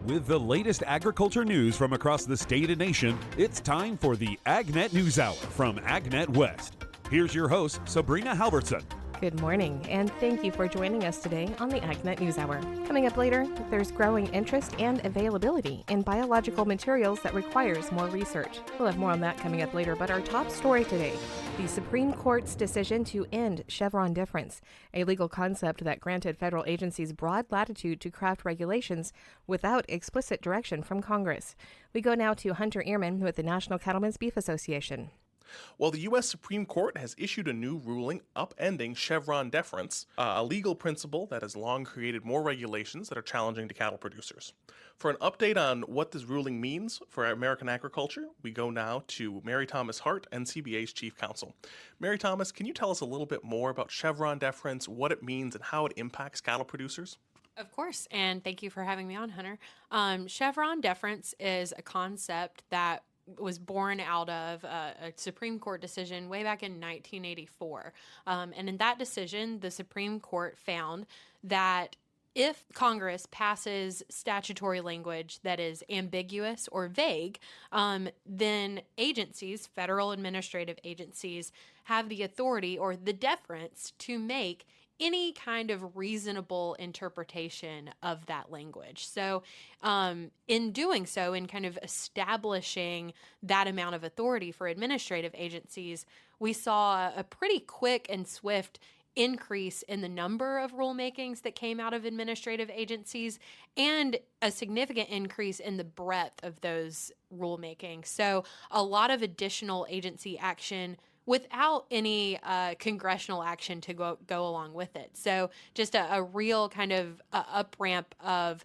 With the latest agriculture news from across the state and nation, it's time for the AgNet News Hour from AgNet West. Here's your host, Sabrina Halvorson. Good morning, and thank you for joining us today on the AgNet News Hour. Coming up later, there's growing interest and availability in biological materials that requires more research. We'll have more on that coming up later, but our top story today, the Supreme Court's decision to end Chevron deference, a legal concept that granted federal agencies broad latitude to craft regulations without explicit direction from Congress. We go now to Hunter Ehrman with the National Cattlemen's Beef Association. Well, the U.S. Supreme Court has issued a new ruling upending Chevron deference, a legal principle that has long created more regulations that are challenging to cattle producers. For an update on what this ruling means for American agriculture, we go now to Mary Thomas Hart, NCBA's chief counsel. Mary Thomas, can you tell us a little bit more about Chevron deference, what it means, and how it impacts cattle producers? Of course, and thank you for having me on, Hunter. Chevron deference is a concept that was born out of a Supreme Court decision way back in 1984. And in that decision, the Supreme Court found that if Congress passes statutory language that is ambiguous or vague, then agencies, federal administrative agencies, have the authority or the deference to make any kind of reasonable interpretation of that language. So in doing so, in kind of establishing that amount of authority for administrative agencies, we saw a pretty quick and swift increase in the number of rulemakings that came out of administrative agencies and a significant increase in the breadth of those rulemakings. So a lot of additional agency action without any congressional action to go along with it. So just a real kind of up-ramp of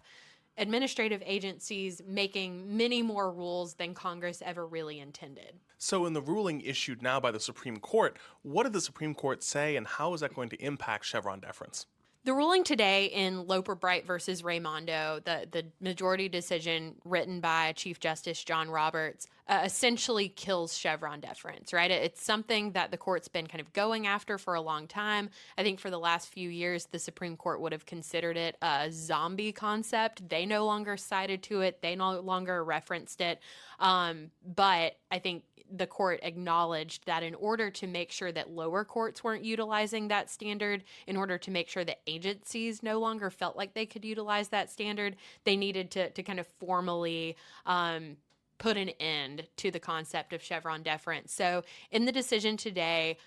administrative agencies making many more rules than Congress ever really intended. So in the ruling issued now by the Supreme Court, what did the Supreme Court say, and how is that going to impact Chevron deference? The ruling today in Loper Bright versus Raimondo, the majority decision written by Chief Justice John Roberts, essentially kills Chevron deference, right? It's something that the court's been kind of going after for a long time. I think for the last few years, the Supreme Court would have considered it a zombie concept. They no longer cited to it. They no longer referenced it. But I think the court acknowledged that in order to make sure that lower courts weren't utilizing that standard, in order to make sure that agencies no longer felt like they could utilize that standard, they needed to kind of formally put an end to the concept of Chevron deference. So in the decision today,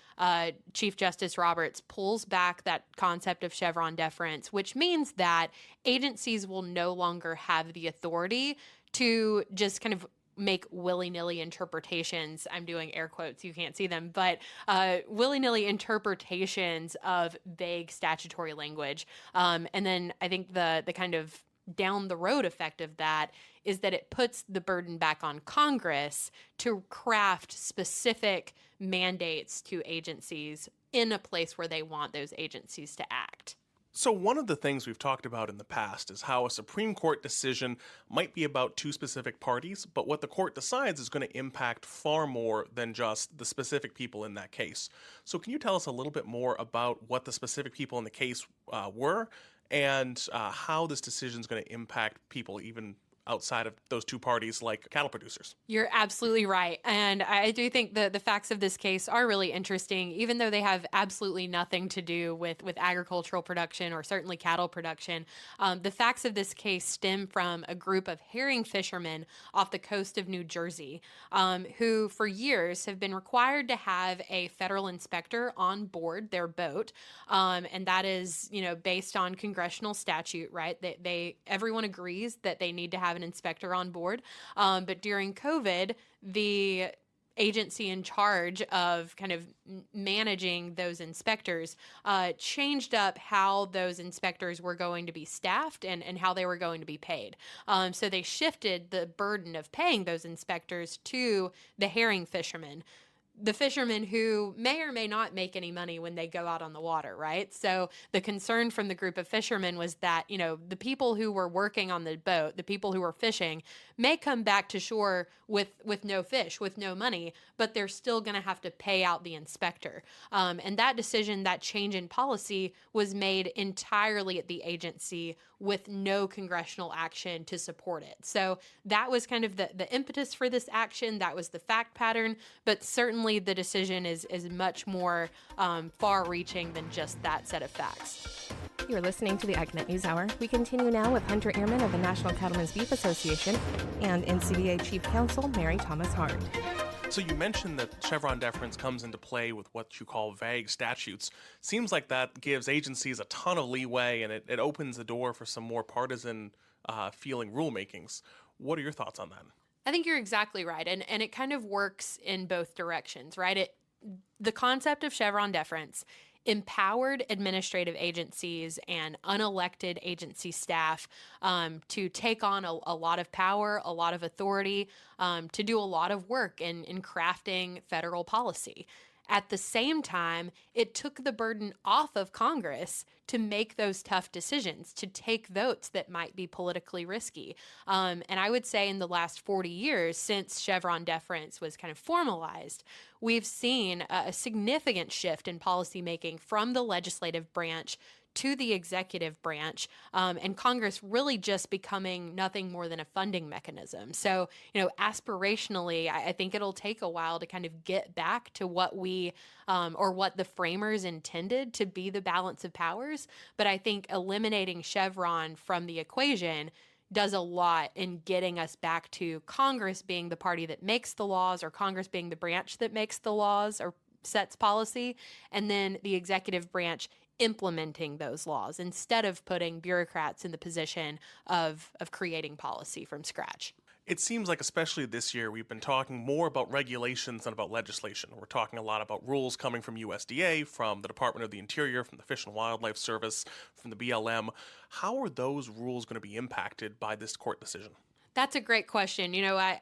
Chief Justice Roberts pulls back that concept of Chevron deference, which means that agencies will no longer have the authority to just kind of make willy-nilly interpretations. I'm doing air quotes, you can't see them, but willy-nilly interpretations of vague statutory language. And then I think the kind of down the road effect of that is that it puts the burden back on Congress to craft specific mandates to agencies in a place where they want those agencies to act. So one of the things we've talked about in the past is how a Supreme Court decision might be about two specific parties, but what the court decides is going to impact far more than just the specific people in that case. So can you tell us a little bit more about what the specific people in the case were and how this decision is going to impact people even outside of those two parties like cattle producers? You're absolutely right. And I do think the facts of this case are really interesting, even though they have absolutely nothing to do with agricultural production or certainly cattle production. The facts of this case stem from a group of herring fishermen off the coast of New Jersey who for years have been required to have a federal inspector on board their boat. And that is, based on congressional statute, right? Everyone agrees that they need to have an inspector on board. But during COVID, the agency in charge of kind of managing those inspectors changed up how those inspectors were going to be staffed and how they were going to be paid. So they shifted the burden of paying those inspectors to the herring fishermen. the fishermen who may or may not make any money when they go out on the water, right? So the concern from the group of fishermen was that, the people who were working on the boat, the people who were fishing, may come back to shore with no fish, with no money, but they're still going to have to pay out the inspector. And that decision, that change in policy, was made entirely at the agency with no congressional action to support it. So that was kind of the impetus for this action. That was the fact pattern, but certainly the decision is much more far-reaching than just that set of facts. You're listening to the AgNet News Hour. We continue now with Hunter Ehrman of the National Cattlemen's Beef Association and NCBA Chief Counsel Mary Thomas Hart. So you mentioned that Chevron deference comes into play with what you call vague statutes. Seems like that gives agencies a ton of leeway, and it opens the door for some more partisan feeling rulemakings. What are your thoughts on that? I think you're exactly right. And it kind of works in both directions, right? The concept of Chevron deference empowered administrative agencies and unelected agency staff to take on a lot of power, a lot of authority, to do a lot of work in crafting federal policy. At the same time, it took the burden off of Congress to make those tough decisions, to take votes that might be politically risky. And I would say in the last 40 years, since Chevron deference was kind of formalized, we've seen a significant shift in policymaking from the legislative branch to the executive branch, and Congress really just becoming nothing more than a funding mechanism. So, aspirationally, I think it'll take a while to kind of get back to what we or what the framers intended to be the balance of powers. But I think eliminating Chevron from the equation does a lot in getting us back to Congress being the party that makes the laws, or Congress being the branch that makes the laws or sets policy, and then the executive branch implementing those laws instead of putting bureaucrats in the position of creating policy from scratch. It seems like, especially this year, we've been talking more about regulations than about legislation. We're talking a lot about rules coming from USDA, from the Department of the Interior, from the Fish and Wildlife Service, from the BLM. How are those rules going to be impacted by this court decision? That's a great question.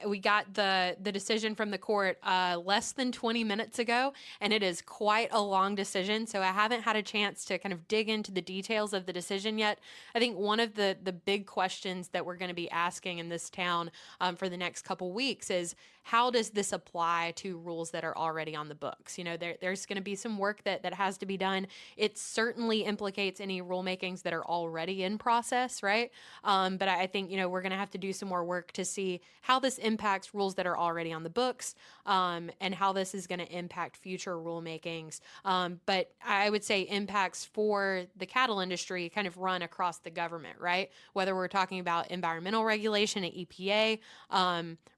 We got the decision from the court less than 20 minutes ago, and it is quite a long decision. So I haven't had a chance to kind of dig into the details of the decision yet. I think one of the big questions that we're going to be asking in this town for the next couple weeks is, how does this apply to rules that are already on the books? There's going to be some work that has to be done. It certainly implicates any rulemakings that are already in process, right? But I think, we're going to have to do some more work to see how this impacts rules that are already on the books, and how this is going to impact future rulemakings. But I would say impacts for the cattle industry kind of run across the government, right? Whether we're talking about environmental regulation at EPA,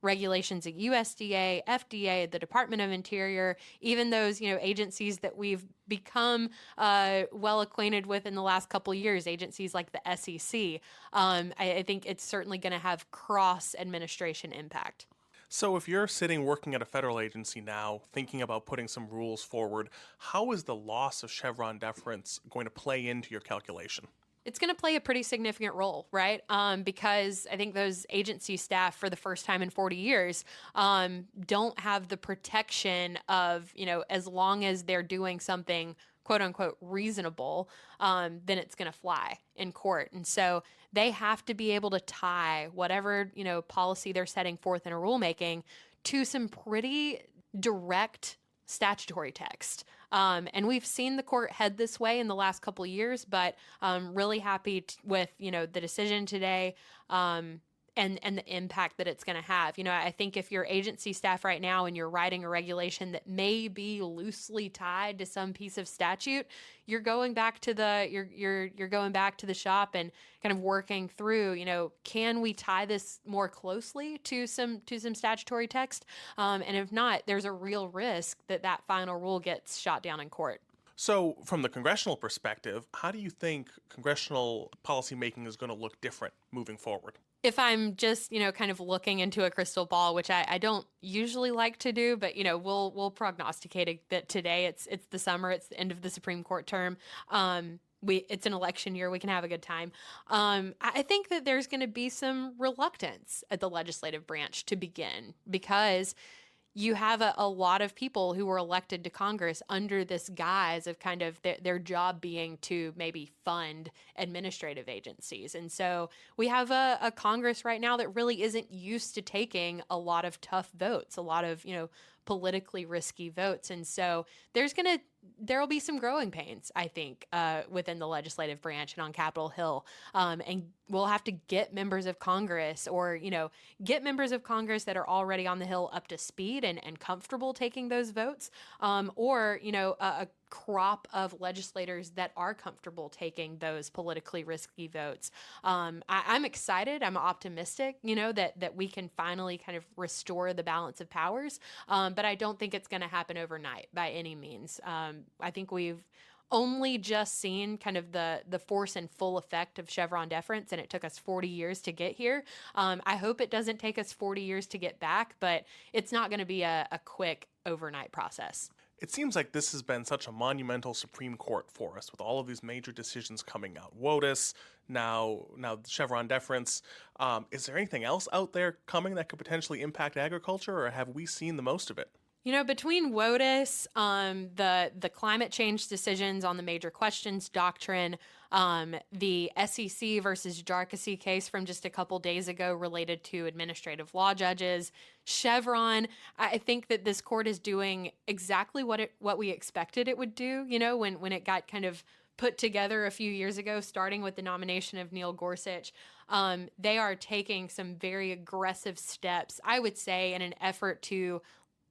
regulations at USDA, FDA, the Department of Interior, even those, agencies that we've become well acquainted with in the last couple of years, agencies like the SEC. I think it's certainly going to have cross-administration impact. So if you're sitting working at a federal agency now, thinking about putting some rules forward, how is the loss of Chevron deference going to play into your calculation? It's going to play a pretty significant role, right? Because I think those agency staff, for the first time in 40 years, don't have the protection of, as long as they're doing something quote unquote reasonable, then it's going to fly in court. And so they have to be able to tie whatever, policy they're setting forth in a rulemaking to some pretty direct statutory text. And we've seen the court head this way in the last couple of years, but I'm really happy with, the decision today, and the impact that it's going to have. I think if you're agency staff right now and you're writing a regulation that may be loosely tied to some piece of statute, you're going back to the you're going back to the shop and kind of working through, can we tie this more closely to some statutory text? And if not, there's a real risk that final rule gets shot down in court. So from the congressional perspective, how do you think congressional policymaking is going to look different moving forward? If I'm just, kind of looking into a crystal ball, which I don't usually like to do, but, we'll prognosticate that today it's the summer, it's the end of the Supreme Court term. It's an election year, we can have a good time. I think that there's going to be some reluctance at the legislative branch to begin, because you have a lot of people who were elected to Congress under this guise of kind of their job being to maybe fund administrative agencies. And so we have a Congress right now that really isn't used to taking a lot of tough votes, a lot of, politically risky votes. And so there'll be some growing pains, I think, within the legislative branch and on Capitol Hill. And we'll have to get members of Congress or, get members of Congress that are already on the Hill up to speed and comfortable taking those votes, or, a crop of legislators that are comfortable taking those politically risky votes. I'm excited. I'm optimistic, that we can finally kind of restore the balance of powers. But I don't think it's going to happen overnight by any means. I think we've only just seen kind of the force and full effect of Chevron deference, and it took us 40 years to get here. I hope it doesn't take us 40 years to get back, but it's not going to be a quick overnight process. It seems like this has been such a monumental Supreme Court for us with all of these major decisions coming out. WOTUS, now Chevron deference. Is there anything else out there coming that could potentially impact agriculture, or have we seen the most of it? Between WOTUS, the climate change decisions on the major questions doctrine, the SEC versus Jarkissi case from just a couple days ago related to administrative law judges, Chevron, I think that this court is doing exactly what we expected it would do, when it got kind of put together a few years ago, starting with the nomination of Neil Gorsuch. They are taking some very aggressive steps, I would say, in an effort to,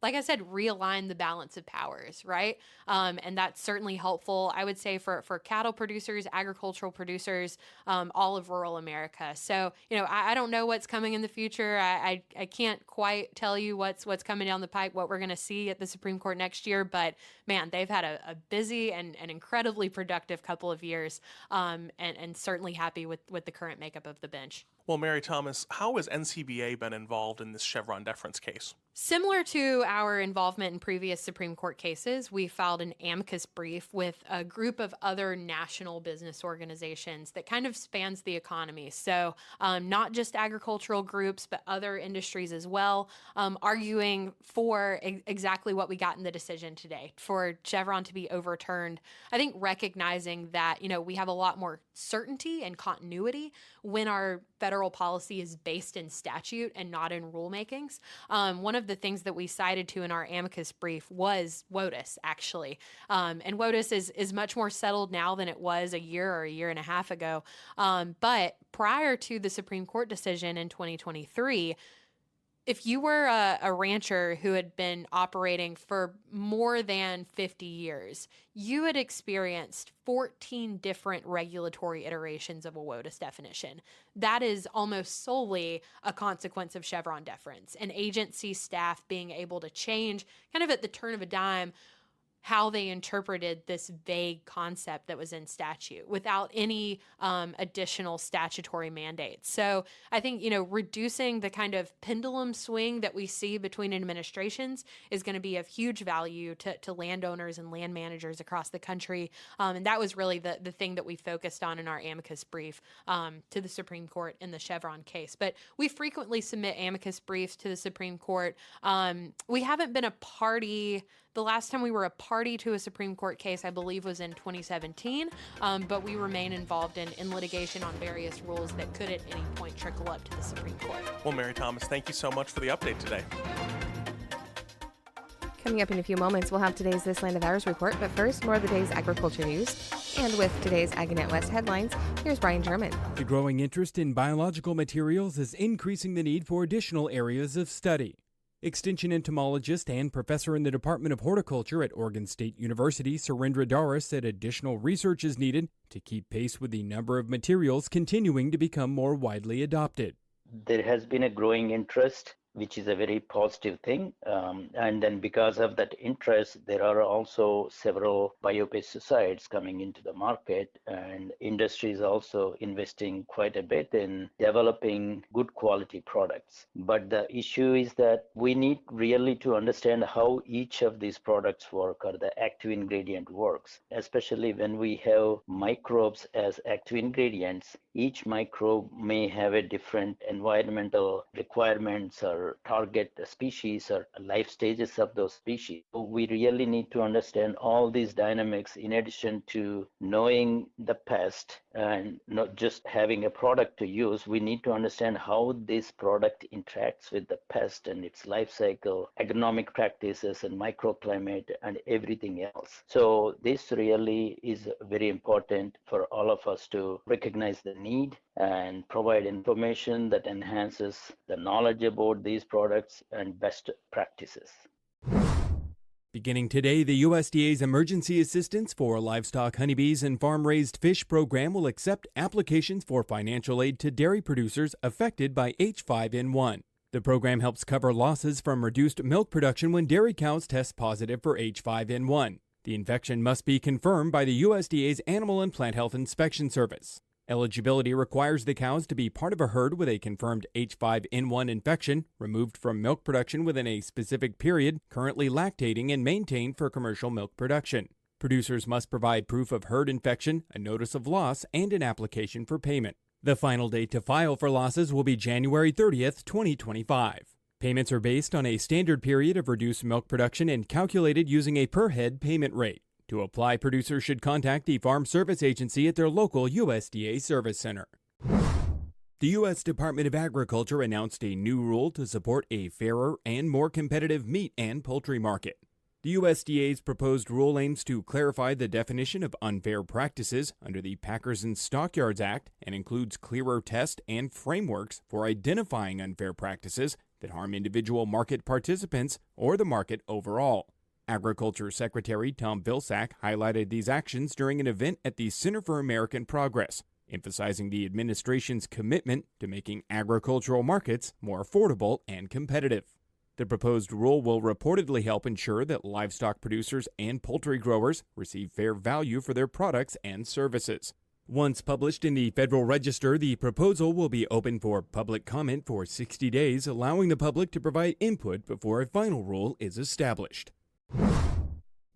like I said, realign the balance of powers, right? And that's certainly helpful, I would say, for cattle producers, agricultural producers, all of rural America. So, I don't know what's coming in the future. I can't quite tell you what's coming down the pike, what we're going to see at the Supreme Court next year. But man, they've had a busy and incredibly productive couple of years, and certainly happy with the current makeup of the bench. Well, Mary Thomas, how has NCBA been involved in this Chevron deference case? Similar to our involvement in previous Supreme Court cases, we filed an amicus brief with a group of other national business organizations that kind of spans the economy. So not just agricultural groups, but other industries as well, arguing for exactly what we got in the decision today, for Chevron to be overturned. I think recognizing that, we have a lot more certainty and continuity when our federal policy is based in statute and not in rulemakings. One of the things that we cited to in our amicus brief was WOTUS, actually. And WOTUS is much more settled now than it was a year or a year and a half ago. But prior to the Supreme Court decision in 2023, if you were a rancher who had been operating for more than 50 years, you had experienced 14 different regulatory iterations of a WOTUS definition. That is almost solely a consequence of Chevron deference, and agency staff being able to change kind of at the turn of a dime how they interpreted this vague concept that was in statute without any additional statutory mandates. So I think, reducing the kind of pendulum swing that we see between administrations is going to be of huge value to landowners and land managers across the country. And that was really the thing that we focused on in our amicus brief to the Supreme Court in the Chevron case. But we frequently submit amicus briefs to the Supreme Court. We haven't been a party. The last time we were a party to a Supreme Court case, I believe, was in 2017, but we remain involved in litigation on various rules that could at any point trickle up to the Supreme Court. Well, Mary Thomas, thank you so much for the update today. Coming up in a few moments, we'll have today's This Land of Ours report, but first, more of the day's agriculture news. And with today's AgNet West headlines, here's Brian German. The growing interest in biological materials is increasing the need for additional areas of study. Extension entomologist and professor in the Department of Horticulture at Oregon State University, Surendra Daras, said additional research is needed to keep pace with the number of materials continuing to become more widely adopted. There has been a growing interest, which is a very positive thing. And then because of that interest, there are also several biopesticides coming into the market, and industry is also investing quite a bit in developing good quality products. But the issue is that we need really to understand how each of these products work, or the active ingredient works, especially when we have microbes as active ingredients. Each microbe may have a different environmental requirements or our target species or life stages of those species. So we really need to understand all these dynamics in addition to knowing the pest and not just having a product to use. We need to understand how this product interacts with the pest and its life cycle, agronomic practices and microclimate and everything else. So this really is very important for all of us to recognize the need and provide information that enhances the knowledge about these products and best practices. Beginning today, the USDA's Emergency Assistance for Livestock Honeybees and Farm-Raised Fish program will accept applications for financial aid to dairy producers affected by H5N1. The program helps cover losses from reduced milk production when dairy cows test positive for H5N1. The infection must be confirmed by the USDA's Animal and Plant Health Inspection Service. Eligibility requires the cows to be part of a herd with a confirmed H5N1 infection, removed from milk production within a specific period, currently lactating, and maintained for commercial milk production. Producers must provide proof of herd infection, a notice of loss, and an application for payment. The final date to file for losses will be January 30th, 2025. Payments are based on a standard period of reduced milk production and calculated using a per-head payment rate. To apply, producers should contact the Farm Service Agency at their local USDA Service Center. The U.S. Department of Agriculture announced a new rule to support a fairer and more competitive meat and poultry market. The USDA's proposed rule aims to clarify the definition of unfair practices under the Packers and Stockyards Act and includes clearer tests and frameworks for identifying unfair practices that harm individual market participants or the market overall. Agriculture Secretary Tom Vilsack highlighted these actions during an event at the Center for American Progress, emphasizing the administration's commitment to making agricultural markets more affordable and competitive. The proposed rule will reportedly help ensure that livestock producers and poultry growers receive fair value for their products and services. Once published in the Federal Register, the proposal will be open for public comment for 60 days, allowing the public to provide input before a final rule is established.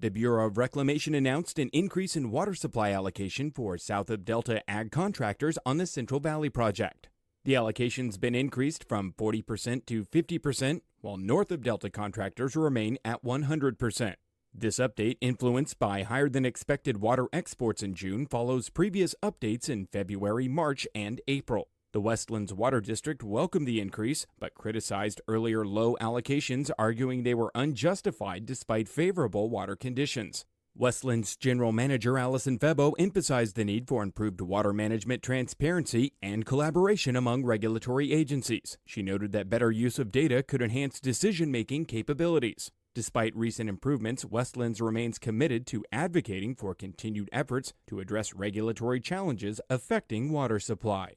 The Bureau of Reclamation announced an increase in water supply allocation for south of Delta ag contractors on the Central Valley project. The allocation's been increased from 40% to 50%, while north of Delta contractors remain at 100%. This update, influenced by higher than expected water exports in June, follows previous updates in February, March, and April. The Westlands Water District welcomed the increase, but criticized earlier low allocations, arguing they were unjustified despite favorable water conditions. Westlands General Manager Allison Febo emphasized the need for improved water management transparency and collaboration among regulatory agencies. She noted that better use of data could enhance decision-making capabilities. Despite recent improvements, Westlands remains committed to advocating for continued efforts to address regulatory challenges affecting water supply.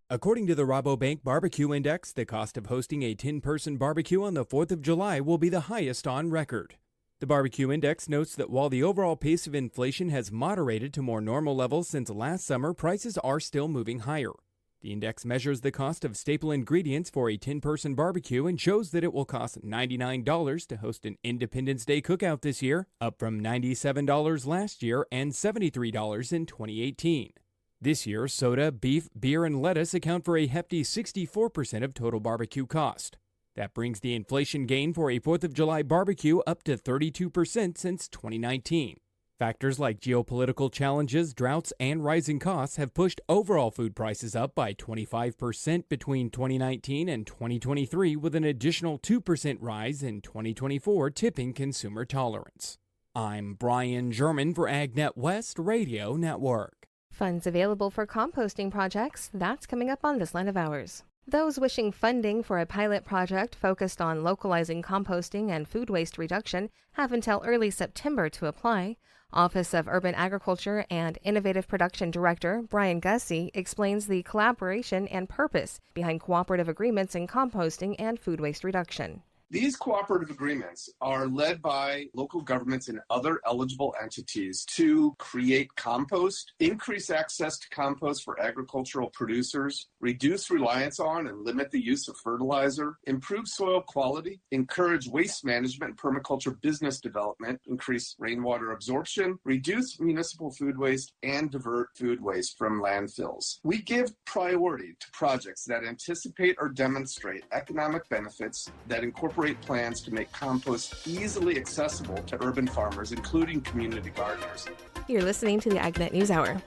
According to the Rabobank Barbecue Index, the cost of hosting a 10-person barbecue on the 4th of July will be the highest on record. The Barbecue Index notes that while the overall pace of inflation has moderated to more normal levels since last summer, prices are still moving higher. The index measures the cost of staple ingredients for a 10-person barbecue and shows that it will cost $99 to host an Independence Day cookout this year, up from $97 last year and $73 in 2018. This year, soda, beef, beer, and lettuce account for a hefty 64% of total barbecue cost. That brings the inflation gain for a 4th of July barbecue up to 32% since 2019. Factors like geopolitical challenges, droughts, and rising costs have pushed overall food prices up by 25% between 2019 and 2023, with an additional 2% rise in 2024 tipping consumer tolerance. I'm Brian German for AgNet West Radio Network. Funds available for composting projects, that's coming up on This Line of Ours. Those wishing funding for a pilot project focused on localizing composting and food waste reduction have until early September to apply. Office of Urban Agriculture and Innovative Production Director Brian Gussie explains the collaboration and purpose behind cooperative agreements in composting and food waste reduction. These cooperative agreements are led by local governments and other eligible entities to create compost, increase access to compost for agricultural producers, reduce reliance on and limit the use of fertilizer, improve soil quality, encourage waste management and permaculture business development, increase rainwater absorption, reduce municipal food waste, and divert food waste from landfills. We give priority to projects that anticipate or demonstrate economic benefits that incorporate plans to make compost easily accessible to urban farmers, including community gardeners. You're listening to the AgNet News Hour.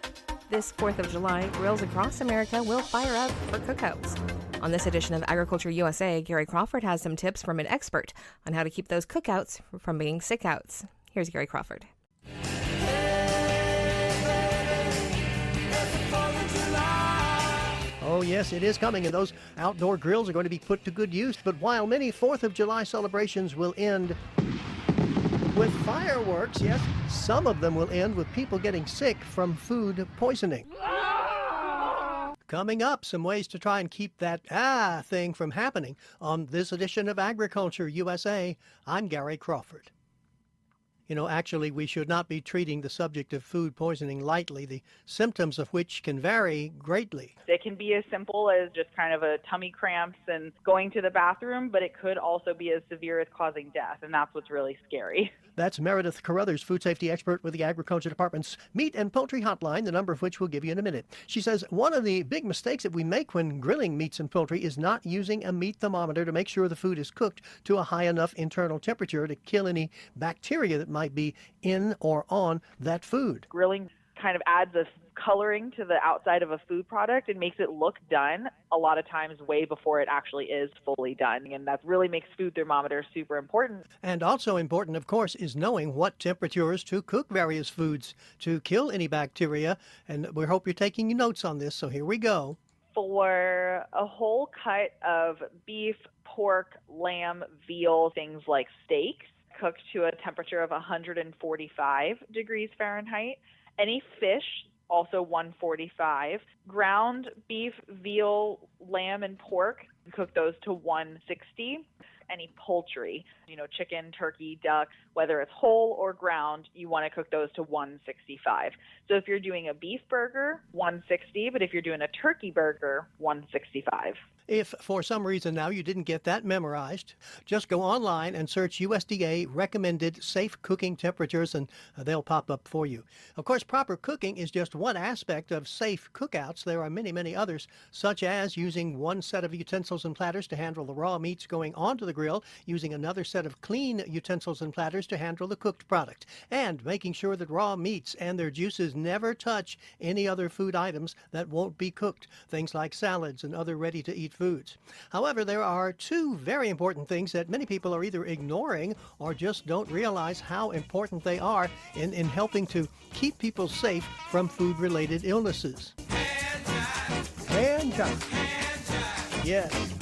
This 4th of July, grills across America will fire up for cookouts. On this edition of Agriculture USA, Gary Crawford has some tips from an expert on how to keep those cookouts from being sickouts. Here's Gary Crawford. Oh, yes, it is coming, and those outdoor grills are going to be put to good use. But while many 4th of July celebrations will end with fireworks, yes, some of them will end with people getting sick from food poisoning. Coming up, some ways to try and keep that thing from happening on this edition of Agriculture USA. I'm Gary Crawford. You know, actually, we should not be treating the subject of food poisoning lightly, the symptoms of which can vary greatly. It can be as simple as just kind of a tummy cramps and going to the bathroom, but it could also be as severe as causing death, and that's what's really scary. That's Meredith Carruthers, food safety expert with the Agriculture Department's Meat and Poultry Hotline, the number of which we'll give you in a minute. She says one of the big mistakes that we make when grilling meats and poultry is not using a meat thermometer to make sure the food is cooked to a high enough internal temperature to kill any bacteria that might be in or on that food. Grilling kind of adds a coloring to the outside of a food product and makes it look done a lot of times way before it actually is fully done. And that really makes food thermometers super important. And also important, of course, is knowing what temperatures to cook various foods to kill any bacteria. And we hope you're taking notes on this, so here we go. For a whole cut of beef, pork, lamb, veal, things like steaks, cooked to a temperature of 145 degrees Fahrenheit. Any fish, also 145. Ground beef, veal, lamb, and pork, cook those to 160. Any poultry, chicken, turkey, duck, whether it's whole or ground, you want to cook those to 165. So if you're doing a beef burger, 160, but if you're doing a turkey burger, 165. If for some reason now you didn't get that memorized, just go online and search USDA recommended safe cooking temperatures and they'll pop up for you. Of course, proper cooking is just one aspect of safe cookouts. There are many, many others, such as using one set of utensils and platters to handle the raw meats going onto the grill, using another set of clean utensils and platters to handle the cooked product, and making sure that raw meats and their juices never touch any other food items that won't be cooked, things like salads and other ready-to-eat foods. However, there are two very important things that many people are either ignoring or just don't realize how important they are in helping to keep people safe from food-related illnesses. Hand time. Yes.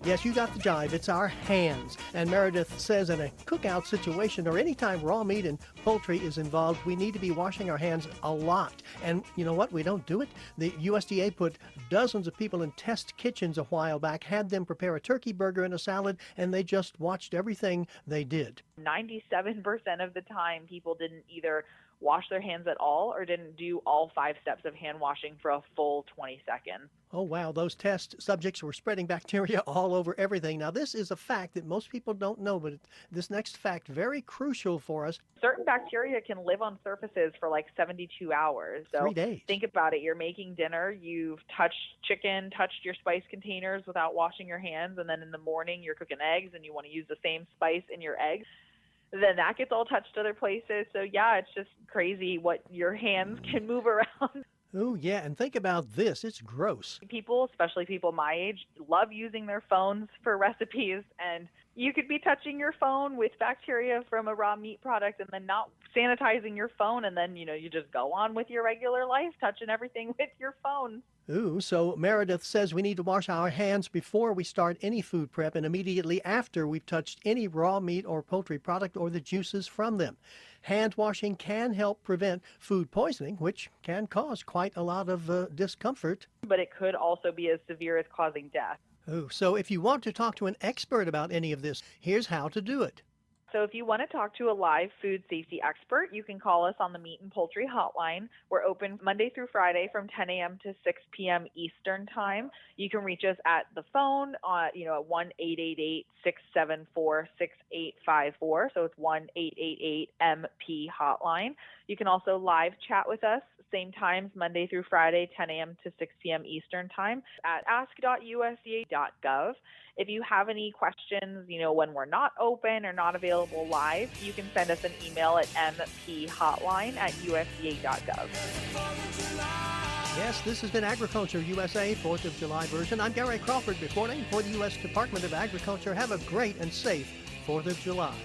Yes, you got the jive. It's our hands. And Meredith says in a cookout situation or anytime raw meat and poultry is involved, we need to be washing our hands a lot. And you know what? We don't do it. The USDA put dozens of people in test kitchens a while back, had them prepare a turkey burger and a salad, and they just watched everything they did. 97% of the time, people didn't either wash their hands at all or didn't do all 5 steps of hand washing for a full 20 seconds. Oh, wow. Those test subjects were spreading bacteria all over everything. Now, this is a fact that most people don't know, but this next fact, very crucial for us. Certain bacteria can live on surfaces for like 72 hours. So 3 days. Think about it. You're making dinner. You've touched chicken, touched your spice containers without washing your hands. And then in the morning, you're cooking eggs and you want to use the same spice in your eggs. Then that gets all touched other places. So, yeah, it's just crazy what your hands can move around. Oh, yeah, and think about this. It's gross. People, especially people my age, love using their phones for recipes, and you could be touching your phone with bacteria from a raw meat product and then not sanitizing your phone, and then, you just go on with your regular life, touching everything with your phone. Ooh, so Meredith says we need to wash our hands before we start any food prep and immediately after we've touched any raw meat or poultry product or the juices from them. Hand washing can help prevent food poisoning, which can cause quite a lot of discomfort. But it could also be as severe as causing death. Oh, so if you want to talk to an expert about any of this, here's how to do it. So if you want to talk to a live food safety expert, you can call us on the Meat and Poultry Hotline. We're open Monday through Friday from 10 a.m. to 6 p.m. Eastern Time. You can reach us at the phone, at 1-888-674-6854. So it's 1-888-MP Hotline. You can also live chat with us, same times, Monday through Friday, 10 a.m. to 6 p.m. Eastern Time at ask.usda.gov. If you have any questions, when we're not open or not available live, you can send us an email at mphotline@usda.gov. Yes, this has been Agriculture USA 4th of July version. I'm Gary Crawford reporting for the U.S. Department of Agriculture. Have a great and safe 4th of July.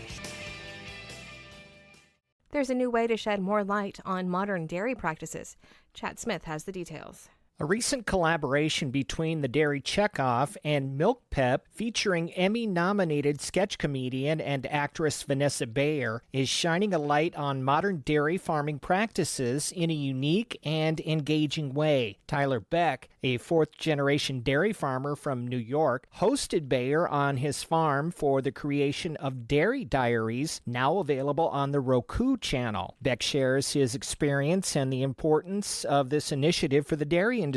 There's a new way to shed more light on modern dairy practices. Chad Smith has the details. A recent collaboration between the Dairy Checkoff and Milk Pep, featuring Emmy-nominated sketch comedian and actress Vanessa Bayer, is shining a light on modern dairy farming practices in a unique and engaging way. Tyler Beck, a fourth-generation dairy farmer from New York, hosted Bayer on his farm for the creation of Dairy Diaries, now available on the Roku channel. Beck shares his experience and the importance of this initiative for the dairy industry.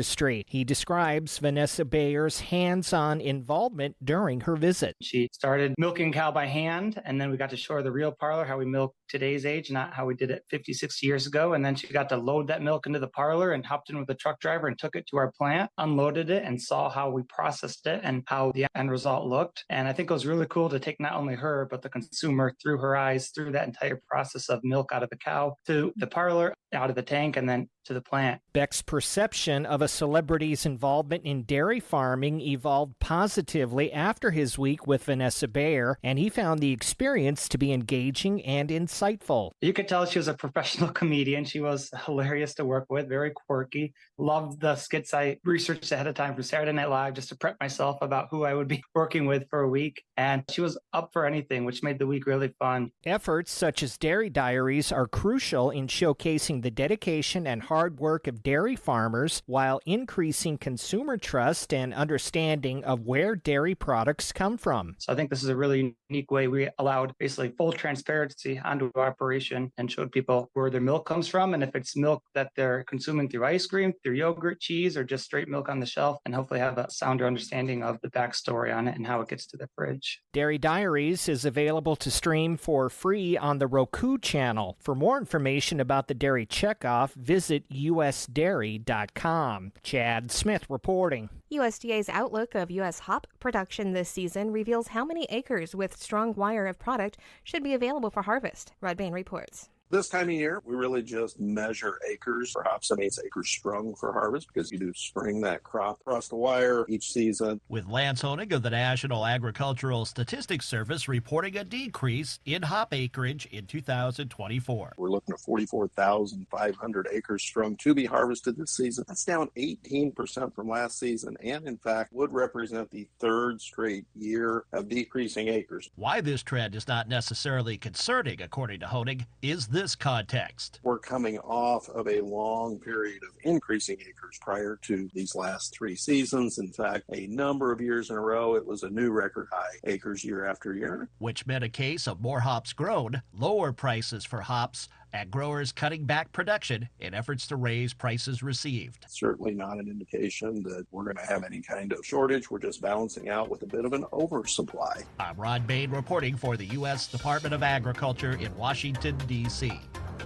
He describes Vanessa Bayer's hands-on involvement during her visit. She started milking cow by hand, and then we got to show her the real parlor, how we milk today's age, not how we did it 50, 60 years ago. And then she got to load that milk into the parlor and hopped in with the truck driver and took it to our plant, unloaded it, and saw how we processed it and how the end result looked. And I think it was really cool to take not only her, but the consumer through her eyes, through that entire process of milk out of the cow to the parlor, out of the tank, and then to the plant. Beck's perception of a celebrity's involvement in dairy farming evolved positively after his week with Vanessa Bayer, and he found the experience to be engaging and insightful. You could tell she was a professional comedian. She was hilarious to work with, very quirky. Loved the skits I researched ahead of time for Saturday Night Live just to prep myself about who I would be working with for a week. And she was up for anything, which made the week really fun. Efforts such as Dairy Diaries are crucial in showcasing the dedication and hard work of dairy farmers while increasing consumer trust and understanding of where dairy products come from. So I think this is a really unique way. We allowed basically full transparency onto our operation and showed people where their milk comes from, and if it's milk that they're consuming through ice cream, through yogurt, cheese, or just straight milk on the shelf, and hopefully have a sounder understanding of the backstory on it and how it gets to the fridge. Dairy Diaries is available to stream for free on the Roku channel. For more information about the Dairy Checkoff, visit usdairy.com. Chad Smith reporting. USDA's outlook of U.S. hop production this season reveals how many acres with strong wire of product should be available for harvest. Rod Bain reports. This time of year, we really just measure acres for hops. I mean, it's acres strung for harvest because you do string that crop across the wire each season. With Lance Honig of the National Agricultural Statistics Service reporting a decrease in hop acreage in 2024. We're looking at 44,500 acres strung to be harvested this season. That's down 18% from last season, and in fact would represent the third straight year of decreasing acres. Why this trend is not necessarily concerning, according to Honig, is this context. We're coming off of a long period of increasing acres prior to these last three seasons. In fact, a number of years in a row, it was a new record high acres year after year. Which meant a case of more hops grown, lower prices for hops, and growers cutting back production in efforts to raise prices received. Certainly not an indication that we're going to have any kind of shortage. We're just balancing out with a bit of an oversupply. I'm Rod Bain reporting for the U.S. Department of Agriculture in Washington, D.C.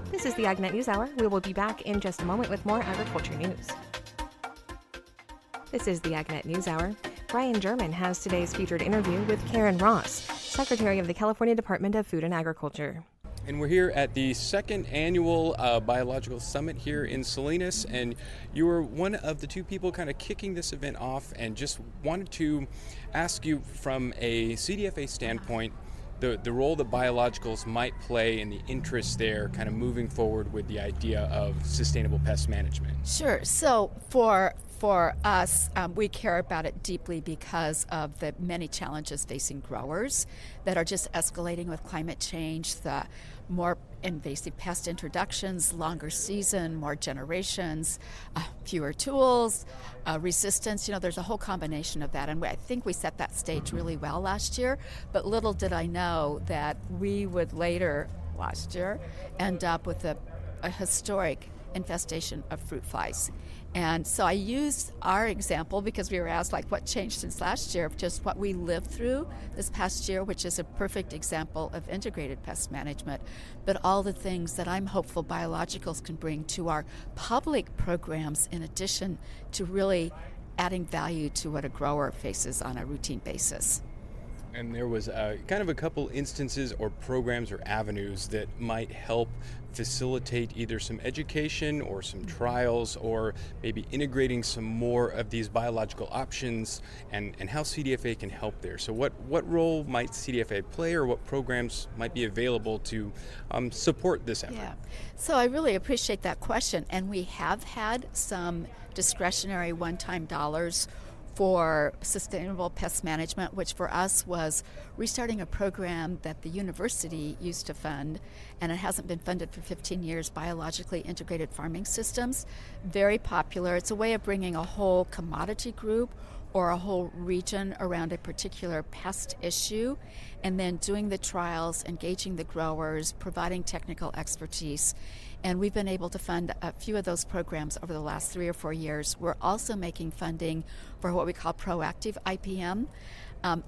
This is the AgNet News Hour. We will be back in just a moment with more agriculture news. This is the AgNet News Hour. Brian German has today's featured interview with Karen Ross, Secretary of the California Department of Food and Agriculture. And we're here at the second annual Biological Summit here in Salinas, and you were one of the two people kind of kicking this event off, and just wanted to ask you from a CDFA standpoint, the role that biologicals might play and the interest there kind of moving forward with the idea of sustainable pest management. Sure. So for For us, we care about it deeply because of the many challenges facing growers that are just escalating with climate change, the more invasive pest introductions, longer season, more generations, fewer tools, resistance. There's a whole combination of that. And I think we set that stage really well last year, but little did I know that we would later last year end up with a historic infestation of fruit flies. And so I used our example because we were asked what changed since last year, of just what we lived through this past year, which is a perfect example of integrated pest management, but all the things that I'm hopeful biologicals can bring to our public programs in addition to really adding value to what a grower faces on a routine basis. And there was kind of a couple instances or programs or avenues that might help facilitate either some education or some trials, or maybe integrating some more of these biological options, and how CDFA can help there. So what role might CDFA play, or what programs might be available to support this effort? Yeah, so I really appreciate that question. And we have had some discretionary one-time dollars for sustainable pest management, which for us was restarting a program that the university used to fund, and it hasn't been funded for 15 years, biologically integrated farming systems. Very popular. It's a way of bringing a whole commodity group or a whole region around a particular pest issue, and then doing the trials, engaging the growers, providing technical expertise. And we've been able to fund a few of those programs over the last 3 or 4 years. We're also making funding for what we call proactive IPM,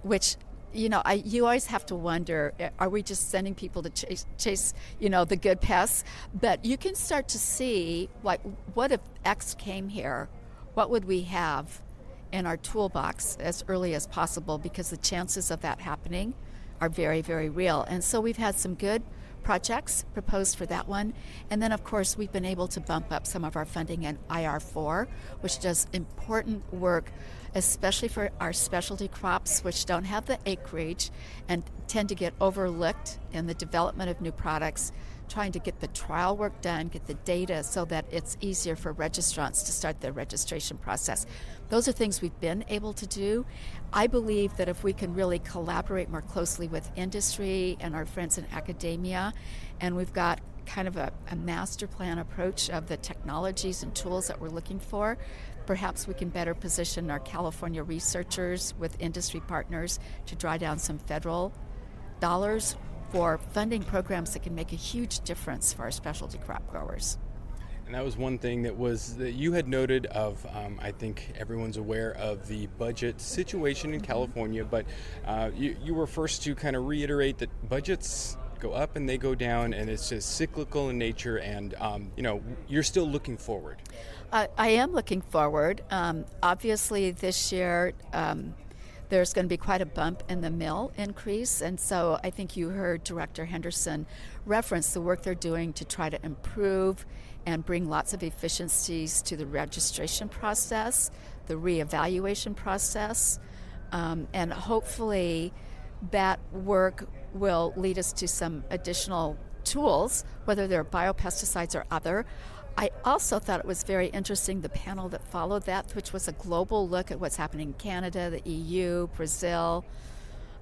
which, you always have to wonder, are we just sending people to chase the good pests? But you can start to see, what if X came here? What would we have in our toolbox as early as possible? Because the chances of that happening are very, very real. And so we've had some good projects proposed for that one. And then, of course, we've been able to bump up some of our funding in IR4, which does important work, especially for our specialty crops, which don't have the acreage and tend to get overlooked in the development of new products, trying to get the trial work done, get the data so that it's easier for registrants to start their registration process. Those are things we've been able to do. I believe that if we can really collaborate more closely with industry and our friends in academia, and we've got kind of a master plan approach of the technologies and tools that we're looking for, perhaps we can better position our California researchers with industry partners to draw down some federal dollars for funding programs that can make a huge difference for our specialty crop growers. And that was one thing that you had noted of, I think everyone's aware of the budget situation in California, but you were first to kind of reiterate that budgets go up and they go down, and it's just cyclical in nature, and you're still looking forward. I am looking forward. Obviously this year, there's going to be quite a bump in the mill increase, and so I think you heard Director Henderson reference the work they're doing to try to improve and bring lots of efficiencies to the registration process, the reevaluation process, and hopefully that work will lead us to some additional tools, whether they're biopesticides or other. I also thought it was very interesting, the panel that followed that, which was a global look at what's happening in Canada, the EU, Brazil.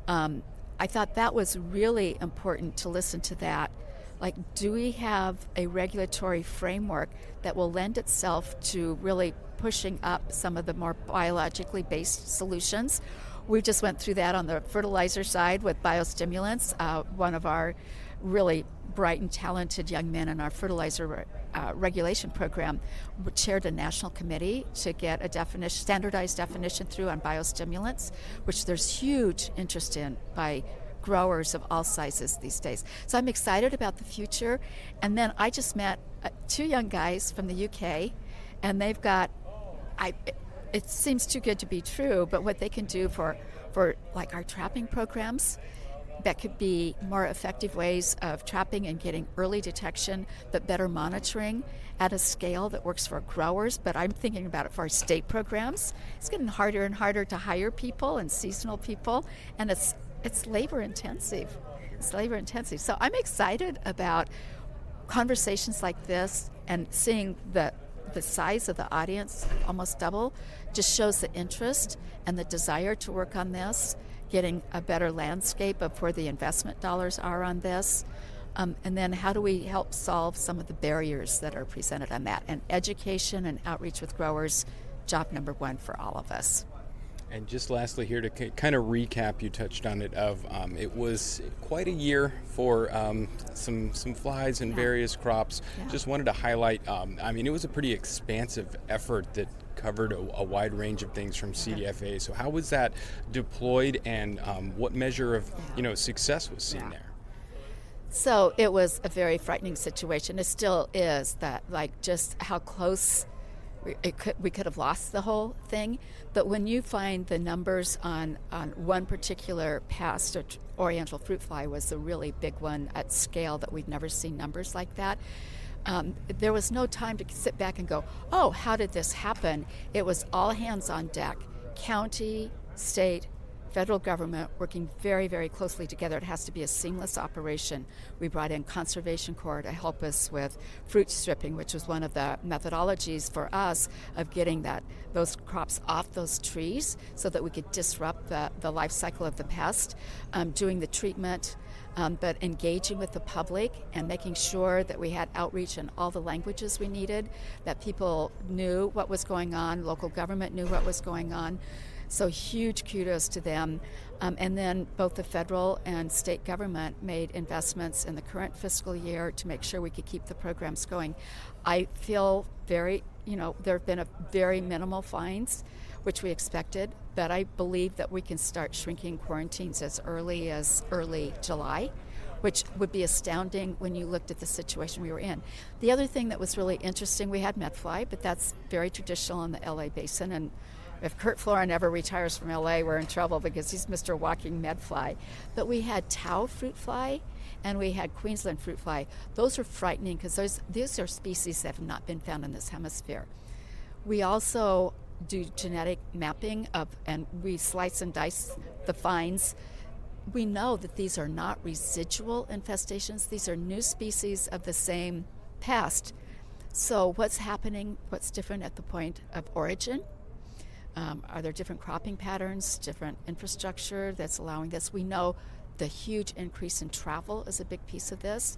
I thought that was really important to listen to that. Do we have a regulatory framework that will lend itself to really pushing up some of the more biologically based solutions? We just went through that on the fertilizer side with biostimulants. One of our really bright and talented young men in our fertilizer regulation program chaired a national committee to get a standardized definition through on biostimulants, which there's huge interest in by growers of all sizes these days. So I'm excited about the future. And then I just met 2 young guys from the UK, and they've got, it seems too good to be true, but what they can do for our trapping programs, that could be more effective ways of trapping and getting early detection, but better monitoring at a scale that works for growers. But I'm thinking about it for our state programs. It's getting harder and harder to hire people and seasonal people, and it's labor intensive. It's labor intensive. So I'm excited about conversations like this and seeing the the size of the audience, almost double, just shows the interest and the desire to work on this, getting a better landscape of where the investment dollars are on this. And then how do we help solve some of the barriers that are presented on that? And education and outreach with growers, job number one for all of us. And just lastly here to kind of recap, you touched on it, it was quite a year for some flies and various crops. Yeah. Just wanted to highlight, it was a pretty expansive effort that covered a wide range of things from CDFA. So how was that deployed, and what measure of success was seen there? So it was a very frightening situation. It still is, that just how close we could have lost the whole thing. But when you find the numbers on one particular pest, oriental fruit fly was the really big one at scale that we've never seen numbers like that. There was no time to sit back and go, oh, how did this happen? It was all hands on deck. County, state, federal government working very, very closely together. It has to be a seamless operation. We brought in Conservation Corps to help us with fruit stripping, which was one of the methodologies for us of getting those crops off those trees so that we could disrupt the life cycle of the pest, doing the treatment, but engaging with the public and making sure that we had outreach in all the languages we needed, that people knew what was going on, local government knew what was going on. So huge kudos to them. And then both the federal and state government made investments in the current fiscal year to make sure we could keep the programs going. I feel there have been a very minimal fines, which we expected, but I believe that we can start shrinking quarantines as early July, which would be astounding when you looked at the situation we were in. The other thing that was really interesting, we had medfly, but that's very traditional in the LA basin, and if Kurt Florin ever retires from LA, we're in trouble because he's Mr. Walking Medfly. But we had Tau fruit fly and we had Queensland fruit fly. Those are frightening because these are species that have not been found in this hemisphere. We also do genetic mapping and we slice and dice the finds. We know that these are not residual infestations. These are new species of the same pest. So what's happening, what's different at the point of origin? Are there different cropping patterns, different infrastructure that's allowing this? We know the huge increase in travel is a big piece of this.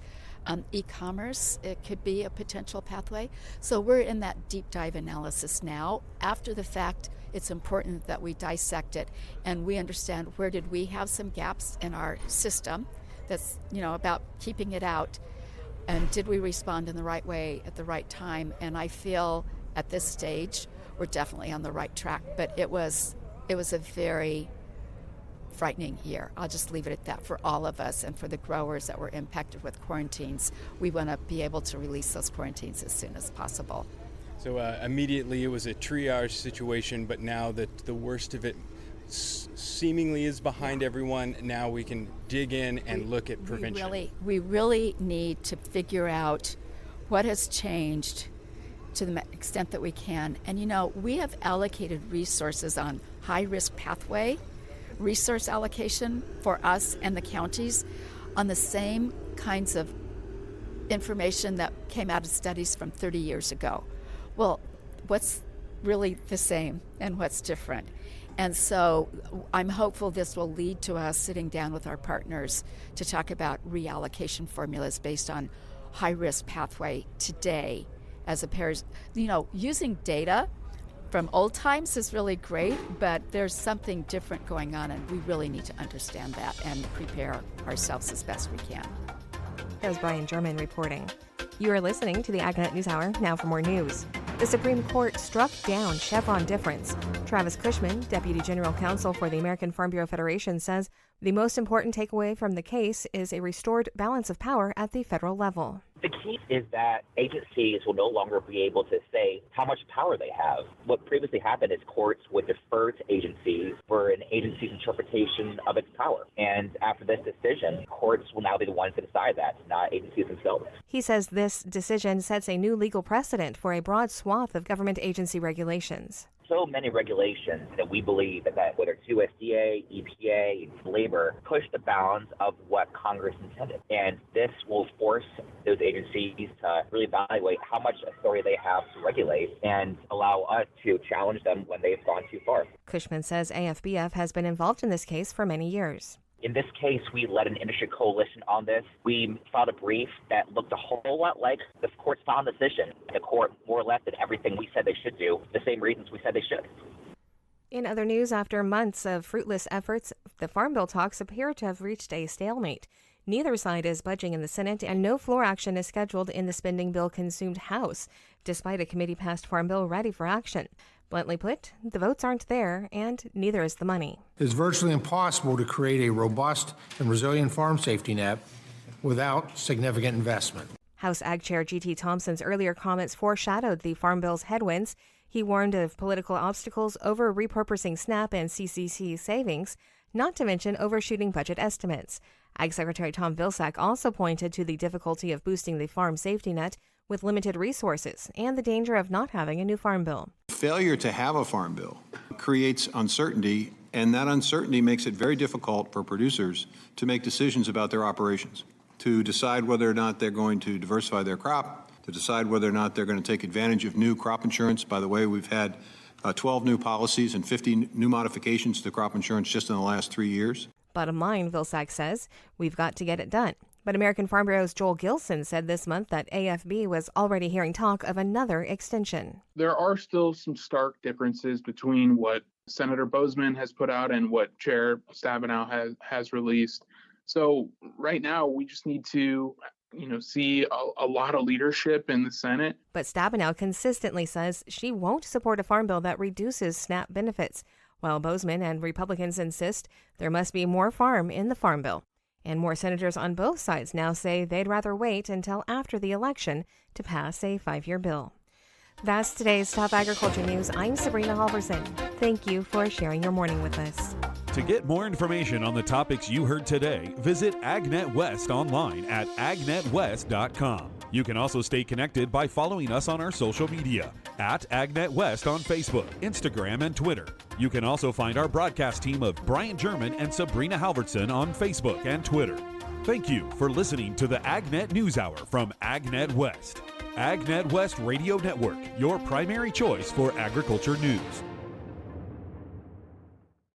E-commerce, it could be a potential pathway. So we're in that deep dive analysis now. After the fact, it's important that we dissect it and we understand where did we have some gaps in our system that's, about keeping it out, and did we respond in the right way at the right time? And I feel at this stage, we're definitely on the right track, but it was a very frightening year. I'll just leave it at that for all of us and for the growers that were impacted with quarantines. We want to be able to release those quarantines as soon as possible. So immediately it was a triage situation, but now that the worst of it seemingly is behind everyone, now we can dig in and look at prevention. We really need to figure out what has changed to the extent that we can. And we have allocated resources on high-risk pathway, resource allocation for us and the counties on the same kinds of information that came out of studies from 30 years ago. Well, what's really the same and what's different? And so I'm hopeful this will lead to us sitting down with our partners to talk about reallocation formulas based on high-risk pathway today. As using data from old times is really great, but there's something different going on, and we really need to understand that and prepare ourselves as best we can. That was Brian German reporting. You are listening to the AgNet News Hour. Now for more news. The Supreme Court struck down Chevron deference. Travis Cushman, Deputy General Counsel for the American Farm Bureau Federation, says the most important takeaway from the case is a restored balance of power at the federal level. The key is that agencies will no longer be able to say how much power they have. What previously happened is courts would defer to agencies for an agency's interpretation of its power. And after this decision, courts will now be the ones to decide that, not agencies themselves. He says this decision sets a new legal precedent for a broad swath of government agency regulations. so many regulations that we believe that whether it's USDA, EPA, labor, push the bounds of what Congress intended. And this will force those agencies to really evaluate how much authority they have to regulate and allow us to challenge them when they've gone too far. Cushman says AFBF has been involved in this case for many years. In this case, we led an industry coalition on this. We filed a brief that looked a whole lot like the court's final decision. The court more or less did everything we said they should do, the same reasons we said they should. In other news, after months of fruitless efforts, the Farm Bill talks appear to have reached a stalemate. Neither side is budging in the Senate, and no floor action is scheduled in the spending bill-consumed House, despite a committee-passed Farm Bill ready for action. Bluntly put, the votes aren't there, and neither is the money. It's virtually impossible to create a robust and resilient farm safety net without significant investment. House Ag Chair G.T. Thompson's earlier comments foreshadowed the Farm Bill's headwinds. He warned of political obstacles over repurposing SNAP and CCC savings, not to mention overshooting budget estimates. Ag Secretary Tom Vilsack also pointed to the difficulty of boosting the farm safety net with limited resources and the danger of not having a new farm bill. Failure to have a farm bill creates uncertainty, and that uncertainty makes it very difficult for producers to make decisions about their operations, to decide whether or not they're going to diversify their crop, to decide whether or not they're going to take advantage of new crop insurance. By the way, we've had 12 new policies and 50 new modifications to crop insurance just in the last 3 years. Bottom line, Vilsack says, we've got to get it done. But American Farm Bureau's Joel Gilson said this month that AFB was already hearing talk of another extension. There are still some stark differences between what Senator Bozeman has put out and what Chair Stabenow has released. So right now, we just need to see a lot of leadership in the Senate. But Stabenow consistently says she won't support a farm bill that reduces SNAP benefits, while Bozeman and Republicans insist there must be more farm in the farm bill. And more senators on both sides now say they'd rather wait until after the election to pass a 5-year bill. That's today's top agriculture news. I'm Sabrina Halvorson. Thank you for sharing your morning with us. To get more information on the topics you heard today, visit AgNet West online at agnetwest.com. You can also stay connected by following us on our social media at AgNet West on Facebook, Instagram, and Twitter. You can also find our broadcast team of Brian German and Sabrina Halvorson on Facebook and Twitter. Thank you for listening to the AgNet News Hour from AgNet West. AgNet West Radio Network, your primary choice for agriculture news.